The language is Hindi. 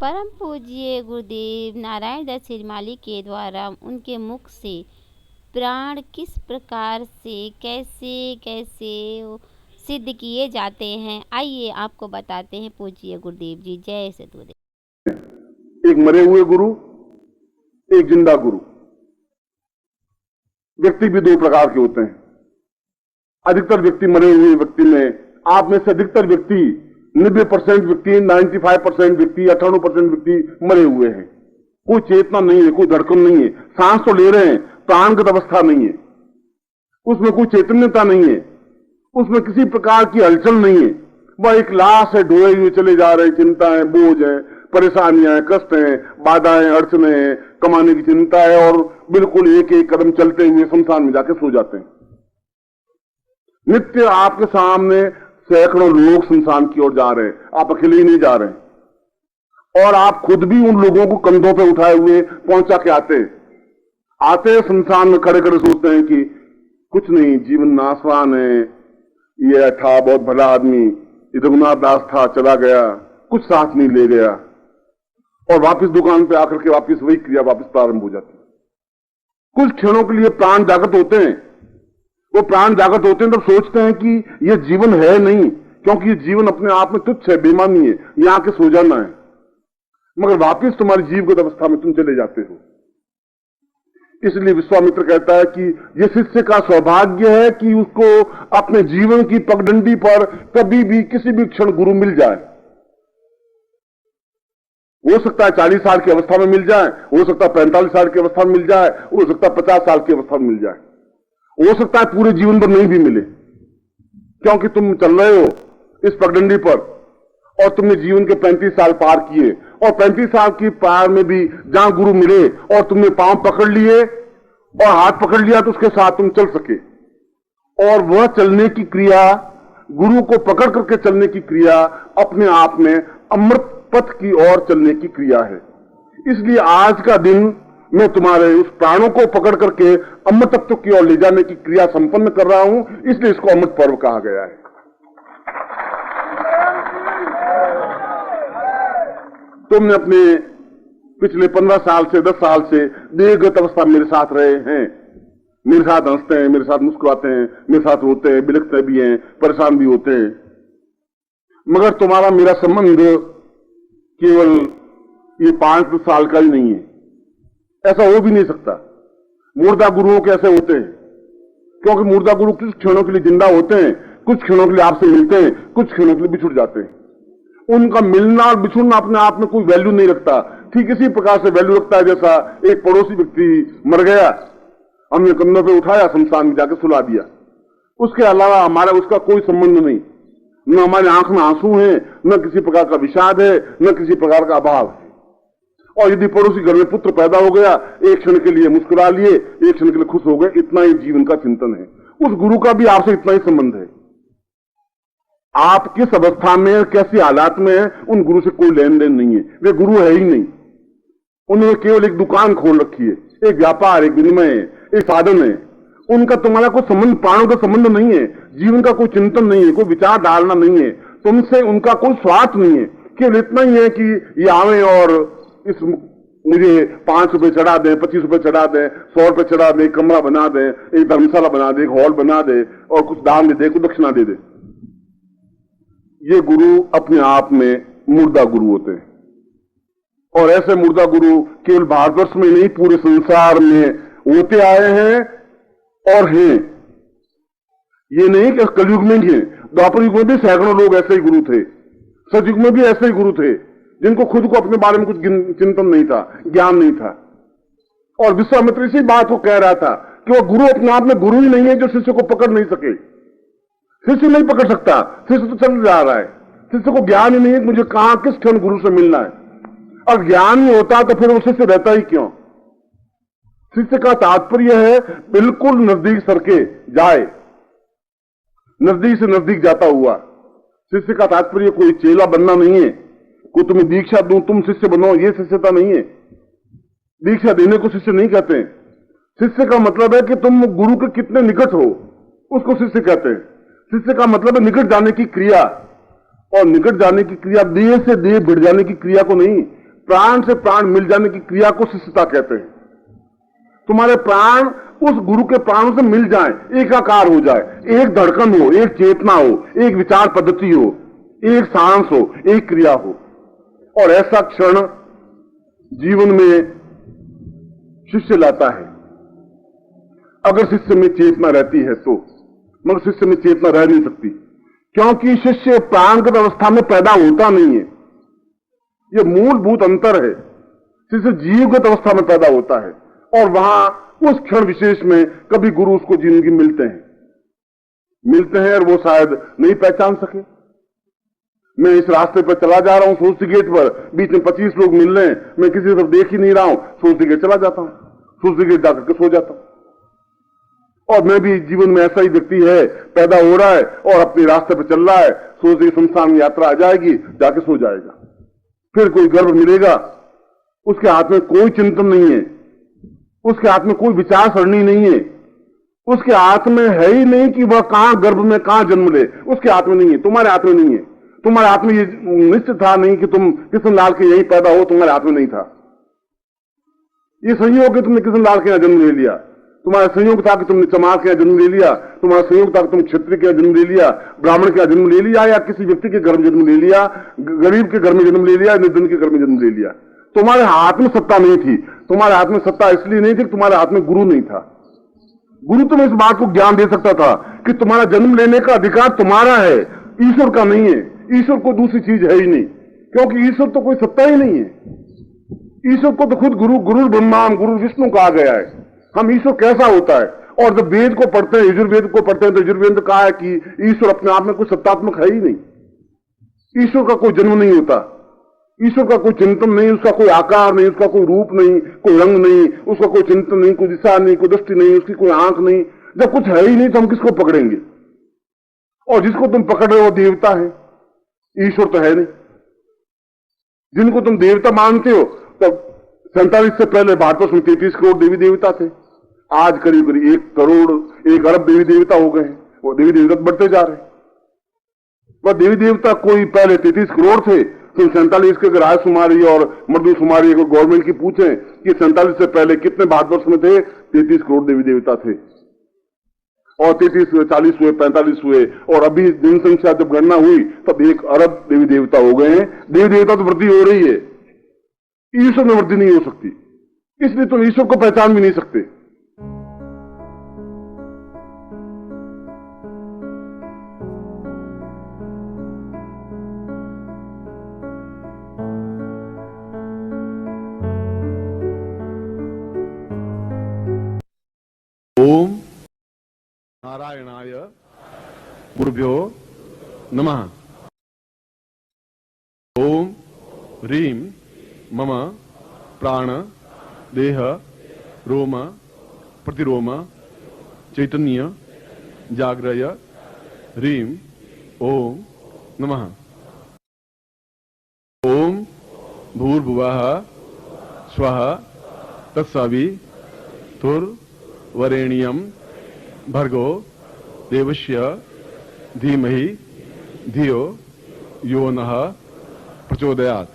परम पूज्य गुरुदेव नारायण दत्त श्रीमाली के द्वारा उनके मुख से प्राण किस प्रकार से कैसे कैसे सिद्ध किए जाते हैं, आइए आपको बताते हैं पूज्य गुरुदेव जी। जय सतगुरुदेव। एक मरे हुए गुरु, एक जिंदा गुरु। व्यक्ति भी दो प्रकार के होते हैं। अधिकतर व्यक्ति मरे हुए व्यक्ति में, आप में से अधिकतर व्यक्ति 90% व्यक्ति, 95% व्यक्ति, 98% व्यक्ति मरे हुए हैं। कोई चेतना नहीं है, कोई धड़कन नहीं है, सांस तो ले रहे हैं, प्राणगत अवस्था नहीं है, उसमें कोई चैतन्यता नहीं है, उसमें किसी प्रकार की हलचल नहीं है। वह एक लाश है, ढोए हुए चले जा रहे हैं। चिंताएं, बोझ है, परेशानियां, कष्ट हैं, बाधाएं, अड़चने हैं, कमाने की चिंता है, और बिल्कुल एक एक कदम चलते हुए शमशान में जाके सो जाते हैं। नित्य आपके सामने सैकड़ों लोग शमशान की ओर जा रहे हैं, आप अकेले ही नहीं जा रहे हैं। और आप खुद भी उन लोगों को कंधों पे उठाए हुए पहुंचा के आते शमशान में खड़े खड़े सोचते हैं कि कुछ नहीं, जीवन नाशवान है, ये था बहुत भला आदमी, रघुनाथ दास था, चला गया, कुछ साथ नहीं ले गया। और वापस दुकान पे आकर के वापस वही क्रिया वापस प्रारंभ हो जाती है। कुछ क्षणों के लिए प्राण जागृत होते हैं। वो प्राण जागृत होते हैं तब सोचते हैं कि ये जीवन है नहीं, क्योंकि ये जीवन अपने आप में तुच्छ है, बेमानी है, यहां के सो जाना है। मगर वापस तुम्हारी जीवगत अवस्था में तुम चले जाते हो। इसलिए विश्वामित्र कहता है कि यह शिष्य का सौभाग्य है कि उसको अपने जीवन की पगडंडी पर कभी भी किसी भी क्षण गुरु मिल जाए। हो सकता है 40 साल की अवस्था में मिल जाए, हो सकता है 45 साल की अवस्था में मिल जाए, हो सकता है 50 साल की अवस्था में मिल जाए, हो सकता है पूरे जीवन भर नहीं भी मिले, क्योंकि तुम चल रहे हो इस पगडंडी पर और तुमने जीवन के 35 साल पार किए, और 35 साल की पार में भी जहां गुरु मिले और तुमने पांव पकड़ लिए और हाथ पकड़ लिया तो उसके साथ तुम चल सके। और वह चलने की क्रिया, गुरु को पकड़ करके चलने की क्रिया अपने आप में अमृत पथ की ओर चलने की क्रिया है। इसलिए आज का दिन मैं तुम्हारे उस प्राणों को पकड़ करके अमृत तत्व की ओर ले जाने की क्रिया संपन्न कर रहा हूं, इसलिए इसको अमृत पर्व कहा गया है। तुमने अपने पिछले 15 साल से 10 साल से देहगत अवस्था मेरे साथ रहे हैं, मेरे साथ हंसते हैं, मेरे साथ मुस्कुराते हैं, मेरे साथ रोते हैं, बिलखते भी हैं, परेशान भी होते हैं। मगर तुम्हारा मेरा संबंध केवल ये 5 साल का ही नहीं है, ऐसा हो भी नहीं सकता। मुर्दा गुरुओं के ऐसे होते हैं, क्योंकि मुर्दा गुरु कुछ क्षणों के लिए जिंदा होते हैं, कुछ क्षणों के लिए आपसे मिलते हैं, कुछ क्षणों के लिए बिछुड़ जाते हैं। उनका मिलना और बिछुड़ना अपने आप में कोई वैल्यू नहीं रखता। ठीक इसी प्रकार से वैल्यू रखता है जैसा एक पड़ोसी व्यक्ति मर गया, हमने कंधों पे उठाया, शमशान में जाके सुला दिया, उसके अलावा हमारा उसका कोई संबंध नहीं। न हमारे आंख में आंसू है, न किसी प्रकार का विषाद है, न किसी प्रकार का अभाव है। और यदि पड़ोसी घर में पुत्र पैदा हो गया, एक क्षण के लिए मुस्कुरा लिए, एक क्षण के लिए खुश हो गए, इतना ही जीवन का चिंतन है। उस गुरु का भी आपसे इतना ही संबंध है। आप किस अवस्था में, कैसी हालात में है, उन गुरु से कोई लेन देन नहीं है। वे गुरु है ही नहीं। उन्होंने केवल एक दुकान खोल रखी है, एक व्यापार, एक विनिमय है, एक साधन है। उनका तुम्हारा कोई संबंध, प्राणों का संबंध नहीं है, जीवन का कोई चिंतन नहीं है, कोई विचार डालना नहीं है, तुमसे उनका कोई स्वार्थ नहीं है। केवल इतना ही है कि ये आवे और इस मुझे 5 रुपए चढ़ा दे, 25 रुपए चढ़ा दे, 100 रुपए चढ़ा दे, कमरा बना दे, एक धर्मशाला बना दे, एक हॉल बना दे, और कुछ दान दे दे, कुछ दक्षिणा दे दे। ये गुरु अपने आप में मुर्दा गुरु होते हैं। और ऐसे मुर्दा गुरु केवल भारतवर्ष में नहीं, पूरे संसार में होते आए हैं और हैं। ये नहीं कि कलयुग में ही है, द्वापर युग में भी सैकड़ों लोग ऐसे ही गुरु थे, सतयुग में भी ऐसे ही गुरु थे, जिनको खुद को अपने बारे में कुछ चिंतन नहीं था, ज्ञान नहीं था। और विश्वामित्र इसी बात को कह रहा था कि वो गुरु अपने आप में गुरु ही नहीं है जो शिष्य को पकड़ नहीं सके। शिष्य नहीं पकड़ सकता, शिष्य तो चल जा रहा है। शिष्य को ज्ञान ही नहीं है कि मुझे कहां किस क्षण गुरु से मिलना है। और ज्ञान ही होता तो फिर वो शिष्य रहता ही क्यों। शिष्य का तात्पर्य है बिल्कुल नजदीक सरके जाए, नजदीक से नजदीक जाता हुआ। शिष्य का तात्पर्य कोई चेला बनना नहीं है, कोई तुम्हें दीक्षा दूं तुम शिष्य बनो, ये शिष्यता नहीं है। दीक्षा देने को शिष्य नहीं कहते हैं। शिष्य का मतलब है कि तुम गुरु के कितने निकट हो, उसको शिष्य कहते हैं। शिष्य का मतलब है निकट जाने की क्रिया, और निकट जाने की क्रिया देह से देह भिड़ जाने की क्रिया को नहीं, प्राण से प्राण मिल जाने की क्रिया को शिष्यता कहते हैं। तुम्हारे प्राण उस गुरु के प्राणों से मिल जाएं, एकाकार हो जाए, एक धड़कन हो, एक चेतना हो, एक विचार पद्धति हो, एक सांस हो, एक क्रिया हो। और ऐसा क्षण जीवन में शिष्य लाता है, अगर शिष्य में चेतना रहती है तो। मगर शिष्य में चेतना रह नहीं सकती, क्योंकि शिष्य प्राणगत अवस्था में पैदा होता नहीं है। यह मूलभूत अंतर है। शिष्य जीवगत अवस्था में पैदा होता है, और वहां उस क्षण विशेष में कभी गुरु उसको जिंदगी मिलते हैं और वो शायद नहीं पहचान सके। मैं इस रास्ते पर चला जा रहा हूं, सोचती गेट पर, बीच में 25 लोग मिल रहे हैं, मैं किसी तरफ देख ही नहीं रहा हूं, सोचती गेट चला जाता हूं, सोचती गेट जाकर के सो जाता हूं। और मैं भी जीवन में ऐसा ही व्यक्ति है, पैदा हो रहा है और अपने रास्ते पर चल रहा है, सोचती संसार यात्रा आ जाएगी, जाके सो जाएगा। फिर कोई गर्भ मिलेगा, उसके हाथ में कोई चिंतन नहीं है, उसके हाथ में कोई विचार सरणी नहीं है, उसके हाथ में है ही नहीं कि वह कहां गर्भ में कहां जन्म ले, उसके हाथ में नहीं है, तुम्हारे हाथ में नहीं है। तुम्हारे हाथ में ये निश्चित था नहीं कि तुम कृष्णलाल के यहीं पैदा हो, तुम्हारे हाथ में नहीं था। ये संयोग है तुमने कृष्णलाल के यहां जन्म ले लिया, तुम्हारा संयोग था कि तुमने चमार के यहां जन्म ले लिया, तुम्हारा संयोग था कि तुम क्षत्रिय के यहां जन्म ले लिया, ब्राह्मण के यहां जन्म ले लिया, या किसी व्यक्ति के घर में जन्म ले लिया, गरीब के घर में जन्म ले लिया, निर्धन के घर में जन्म ले लिया। तुम्हारे हाथ में सत्ता नहीं थी। तुम्हारे हाथ में सत्ता इसलिए नहीं थी कि तुम्हारे हाथ में गुरु नहीं था। गुरु तुम्हें इस बात को ज्ञान दे सकता था कि तुम्हारा जन्म लेने का अधिकार तुम्हारा है, ईश्वर का नहीं है। ईश्वर को दूसरी चीज है ही नहीं, क्योंकि ईश्वर तो कोई सत्ता ही नहीं है। ईश्वर को तो खुद गुरु ब्रह्मा गुरु विष्णु कहा गया है। हम ईश्वर कैसा होता है? और जब वेद को पढ़ते हैं, यजुर्वेद को पढ़ते हैं, तो यजुर्वेद ने कहा है कि ईश्वर अपने आप में कोई सत्तात्मक है ही नहीं। ईश्वर का कोई जन्म नहीं होता, ईश्वर का कोई चिंतन नहीं, उसका कोई आकार नहीं, उसका कोई रूप नहीं, कोई रंग नहीं, उसका कोई चिंतन नहीं, कोई दिशा नहीं, कोई दृष्टि नहीं, उसकी कोई आंख नहीं। जब कुछ है ही नहीं तो हम किसको पकड़ेंगे? और जिसको तुम पकड़ रहे हो वो देवता है, ईश्वर तो है नहीं। जिनको तुम देवता मानते हो, तो 47 से पहले भारतवर्ष में 33 करोड़ देवी देवता थे। आज करीब करीब 1 करोड़ 1 अरब देवी देवता हो गए हैं। वो देवी देवता बढ़ते जा रहे हैं। वह देवी देवता कोई पहले 33 करोड़ थे, तो 47 के राय सुमारी और मर्दू सुमारी को गवर्नमेंट की पूछें कि 47 से पहले कितने भारतवर्ष में थे? 33 करोड़ देवी देवता थे। और 33 हुए, 40 हुए, 45 हुए, और अभी जनसंख्या जब गणना हुई तब 1 अरब देवी देवता हो गए हैं। देवी देवता तो वृद्धि हो रही है, ईश्वर में वृद्धि नहीं हो सकती, इसलिए तुम ईश्वर को पहचान भी नहीं सकते। ओम नारायणाय गुरुभ्यो नमः। ओम ह्रीं मम प्राण देह रोम प्रतिरोम चैतन्य जाग्रय ह्रीं ओम नमः। ओम भूर्भुवः स्वः तत्सवितुर्वरेण्यं भर्गो देवस्य धीमहि धियो यो नः प्रचोदयात्।